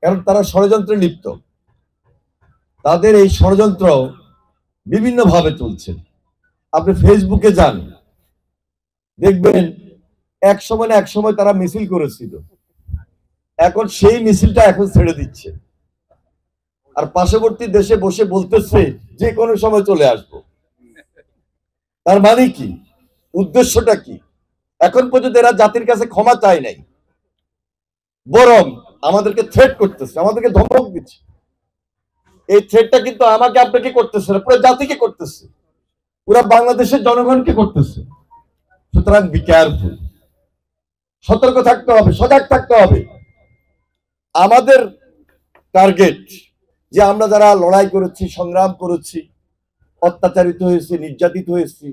কারণ তারা ষড়যন্ত্রে লিপ্ত। তাদের এই ষড়যন্ত্র বিভিন্ন ভাবে চলছে। আপনি ফেসবুকে যান, দেখবেন এক সময় তারা মিছিল করেছিল, এখন সেই মিছিলটা এখন ছেড়ে দিচ্ছে, আর পার্শ্ববর্তী দেশে বসে বলতেছে যে কোনো সময় চলে আসবো। তার মানে কি? উদ্দেশ্যটা কি? এখন পর্যন্ত এরা জাতির কাছে ক্ষমা চায় নাই, বরং আমাদেরকে থ্রেট করতেছে, আমাদেরকে ধমক দিচ্ছে। এই থ্রেটটা কিন্তু আমাকে আপনাকে করতেছে না, পুরো জাতিকে করতেছে, পুরো বাংলাদেশের জনগণকে করতেছে। সুতরাং বি কেয়ারফুল, সতর্ক থাকতে হবে, সজাগ থাকতে হবে। আমাদের টার্গেট যে আমরা যারা লড়াই করেছি, সংগ্রাম করেছি, অত্যাচারিত হয়েছে, নির্যাতিত হয়েছি,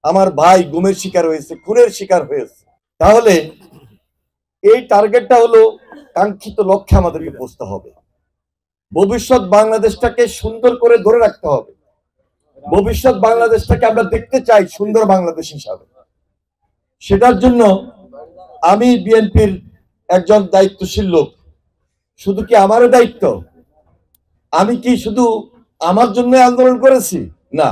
আমার ভাই গুমের শিকার হয়েছে, খুনের শিকার হয়েছে, তাহলে এই টার্গেটটা হলো কাঙ্ক্ষিত লক্ষ্যে আমাদেরকে পৌঁছতে হবে। ভবিষ্যৎ বাংলাদেশটাকে সুন্দর করে ধরে রাখতে হবে। ভবিষ্যৎ বাংলাদেশটাকে আমরা দেখতে চাই সুন্দর বাংলাদেশ হিসাবে। সেটার জন্য আমি বিএনপির একজন দায়িত্বশীল লোক। শুধু কি আমারও দায়িত্ব? আমি কি শুধু আমার জন্য আন্দোলন করেছি? না,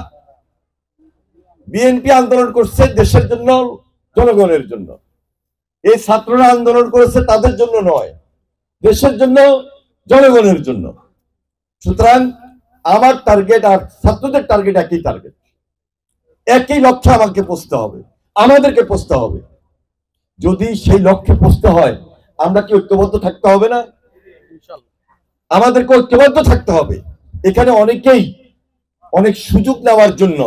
বিএনপি আন্দোলন করছে দেশের জন্য, জনগণের জন্য। এই ছাত্ররা আন্দোলন করেছে তাদের জন্য নয়, দেশের জন্য, জনগণের জন্য। সুতরাং আমার টার্গেট আর ছাত্রদের টার্গেট একই টার্গেট, একই লক্ষ্যে আমাকে পৌঁছতে হবে, আমাদেরকে পৌঁছতে হবে। যদি সেই লক্ষ্যে পৌঁছতে হয়, আমরা কি ঐক্যবদ্ধ থাকতে হবে না? আমাদেরকে ঐক্যবদ্ধ থাকতে হবে। এখানে অনেকেই অনেক সুযোগ নেওয়ার জন্য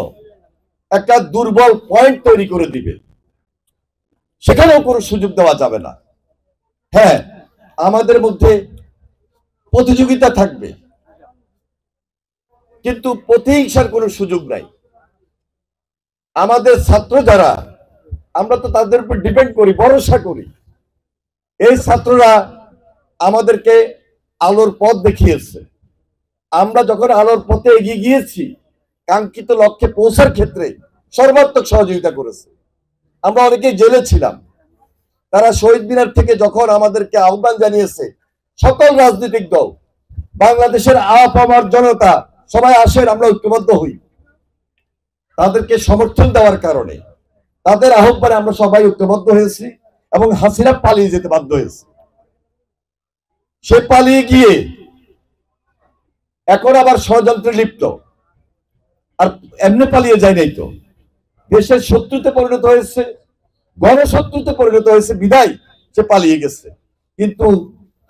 একটা দুর্বল পয়েন্ট তৈরি করে দিবে, সেখানেও কোনো সুযোগ দেওয়া যাবে না। হ্যাঁ, আমাদের মধ্যে প্রতিযোগিতা থাকবে, কিন্তু প্রতিহিংসার কোনো সুযোগ নাই। আমাদের ছাত্র যারা, আমরা তো তাদের উপর ডিপেন্ড করি, ভরসা করি। এই ছাত্ররা আমাদেরকে আলোর পথ দেখিয়েছে। আমরা যখন আলোর পথে এগিয়ে গিয়েছি, কাঙ্ক্ষিত লক্ষ্যে পৌঁছার ক্ষেত্রে সর্বাত্মক সহযোগিতা করেছে। আমরা অনেকেই জেলে ছিলাম, তারা শহীদ মিনার থেকে যখন আমাদেরকে আহ্বান জানিয়েছে, সকল রাজনৈতিক দল, বাংলাদেশের আপামর জনতা সবাই আসেন, আমরা ঐক্যবদ্ধ হই, তাদেরকে সমর্থন দেওয়ার কারণে, তাদের আহ্বানে আমরা সবাই ঐক্যবদ্ধ হয়েছি এবং হাসিনা পালিয়ে যেতে বাধ্য হয়েছে। সে পালিয়ে গিয়ে এখন আবার ষড়যন্ত্রে লিপ্ত, আর এমনি পালিয়ে যায় নাই তো, দেশের শত্রুতে পরিণত হয়েছে, গণশত্রুতে পরিণত হয়েছে, বিদায় সে পালিয়ে গেছে। কিন্তু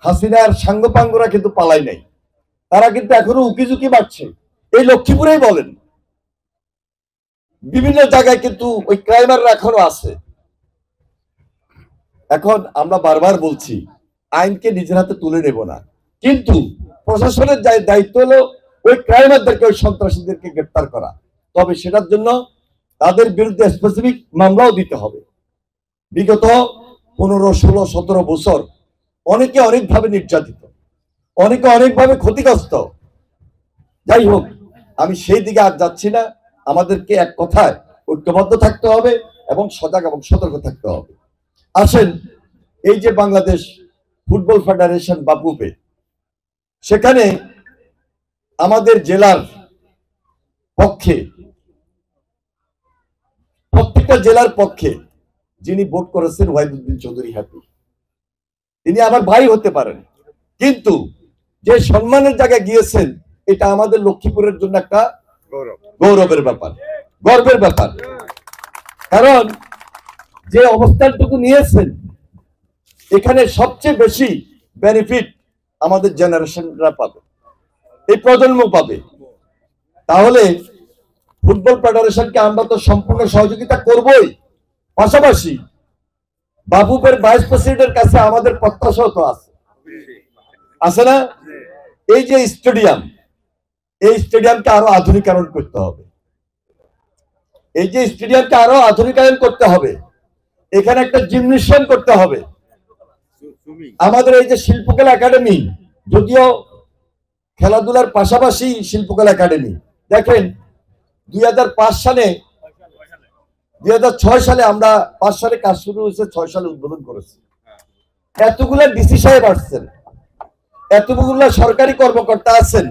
হাসিনার সাঙ্গপাঙ্গরা কিন্তু পালাই নাই, তারা কিন্তু এখনো উকিঝুঁকি মারছে। এই লক্ষ্মীপুরেই বলেন, বিভিন্ন জায়গায় কিন্তু ওই ক্রাইমাররা এখনো আছে। এখন আমরা বারবার বলছি, আইনকে নিজের হাতে তুলে নেব না, কিন্তু প্রশাসনের দায়িত্ব হলো ওই ক্রাইমারদেরকে, ওই সন্ত্রাসীদেরকে গ্রেপ্তার করা। তবে সেটার জন্য তাদের বিরুদ্ধে স্পেসিফিক মামলাও দিতে হবে। বিগত 15, 16, 17 বছর অনেকে অনেকভাবে নির্যাতিত, অনেকে অনেকভাবে ক্ষতিগ্রস্ত। যাই হোক, আমি সেই দিকে আর যাচ্ছি না। আমাদেরকে এক কথায় ঐক্যবদ্ধ থাকতে হবে এবং সজাগ এবং সতর্ক থাকতে হবে। আসেন, এই যে বাংলাদেশ ফুটবল ফেডারেশন বাপুপে, সেখানে আমাদের জেলার পক্ষে, প্রত্যেকটা জেলার পক্ষে যিনি ভোট করেছেন ওয়াহিদুদ্দিন চৌধুরী হ্যাপি, তিনি আমার ভাই হতে পারেন, কিন্তু যে সম্মানের জায়গায় গিয়েছেন, এটা আমাদের লক্ষ্মীপুরের জন্য একটা গৌরবের ব্যাপার, গর্বের ব্যাপার। কারণ যে অবস্থানটুকু নিয়েছেন, এখানে সবচেয়ে বেশি বেনিফিট আমাদের জেনারেশনরা পাবে, এই প্রজন্ম পাবে। তাহলে ফুটবল ফেডারেশনকে আমরা তো সম্পূর্ণ সহযোগিতা করবই, পাশাপাশি বাপুপের ভাইস প্রেসিডেন্টের কাছে আমাদের প্রত্যাশা তো আছে না? এই যে স্টেডিয়াম, এই স্টেডিয়ামকে আরো আধুনিকায়ন করতে হবে, এই যে স্টেডিয়ামকে আরো আধুনিকায়ন করতে হবে, এখানে একটা জিমনেশিয়াম করতে হবে। আমাদের এই যে শিল্পকলা একাডেমি, যদিও খেলাধুলার পাশাপাশি শিল্পকলা একাডেমি, দেখেন 2005 সালে, 2006 সালে আমরা 5 সালে কাজ শুরু হয়েছে, 6 সালে উদ্বোধন করেছি। এতগুলো ডিসি সাহেব আসছেন, এতগুলো সরকারি কর্মকর্তা আছেন,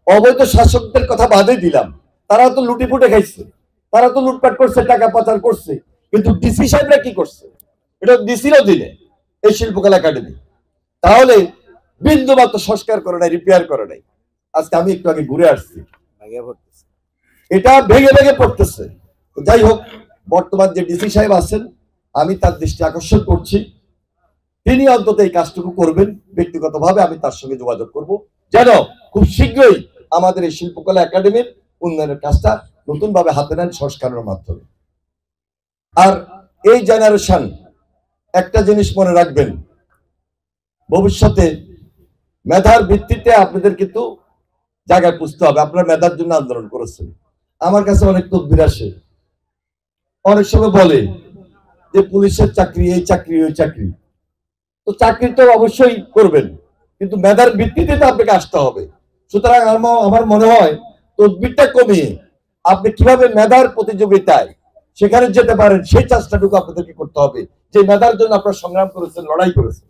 অবৈধ শাসকদের কথা বাদে দিলাম, তারা তো লুটিপুটে খাইছে, তারা তো লুটপাট করছে, টাকা পাচার করছে, কিন্তু ডিসি সাহেবরা কি করছে? এটা ডিসির অধীনে এই শিল্পকলা একাডেমি। তাহলে বিন্দু মাত্র সংস্কার করে নাই, রিপেয়ার করে নাই। আজকে আমি একটু আগে ঘুরে আসছি, এটা ভেঙে ভেঙে পড়তেছে। যাই হোক, বর্তমান যে ডিসি সাহেব আছেন, আমি তার দৃষ্টি আকর্ষণ করছি, তিনি অন্তত এই কাজটুকু করবেন। ব্যক্তিগতভাবে আমি তার সঙ্গে যোগাযোগ করব, যেন খুব শীঘ্রই আমাদের এই শিল্পকলা একাডেমির উন্নয়নের কাজটা নতুন ভাবে হাতে নেন সংস্কারের মাধ্যমে। আর এই জেনারেশন একটা জিনিস মনে রাখবেন, ভবিষ্যতে মেধার ভিত্তিতে আপনাদের কিন্তু জায়গায় পুষতে হবে। আপনারা মেধার জন্য আন্দোলন করেছেন। আমার কাছে অনেক তদবির আসে, অনেক সময় বলে যে পুলিশের চাকরি, এই চাকরি, ওই চাকরি। তো চাকরি তো অবশ্যই করবেন, কিন্তু মেধার ভিত্তিতে তো আপনাকে আসতে হবে। সুতরাং আমার মনে হয় তদবিরটা কমিয়ে আপনি কিভাবে মেধার প্রতিযোগিতায় সেখানে যেতে পারেন, সেই চেষ্টাটুকু আপনাদেরকে করতে হবে, যে মেধার জন্য আপনারা সংগ্রাম করেছেন, লড়াই করেছেন।